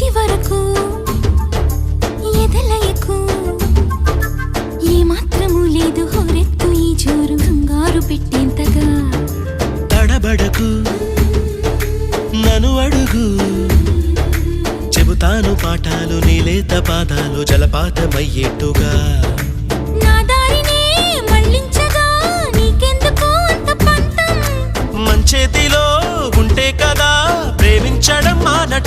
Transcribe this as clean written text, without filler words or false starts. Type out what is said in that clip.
ఇది వరకు ఎదలయకు ఏమాత్రము లేదు హోరెత్తు ఈ జోరు కంగారు పెట్టేంతగా తడబడకు నన్ను అడుగు చెబుతాను పాఠాలు నీలేత పాదాలు జలపాతమయ్యేట్టుగా నా దారినే మళ్ళించగా నీకెందుకు అంత పంతం మంచేతిలో ఉంటే కదా ప్రేమించడం మానటం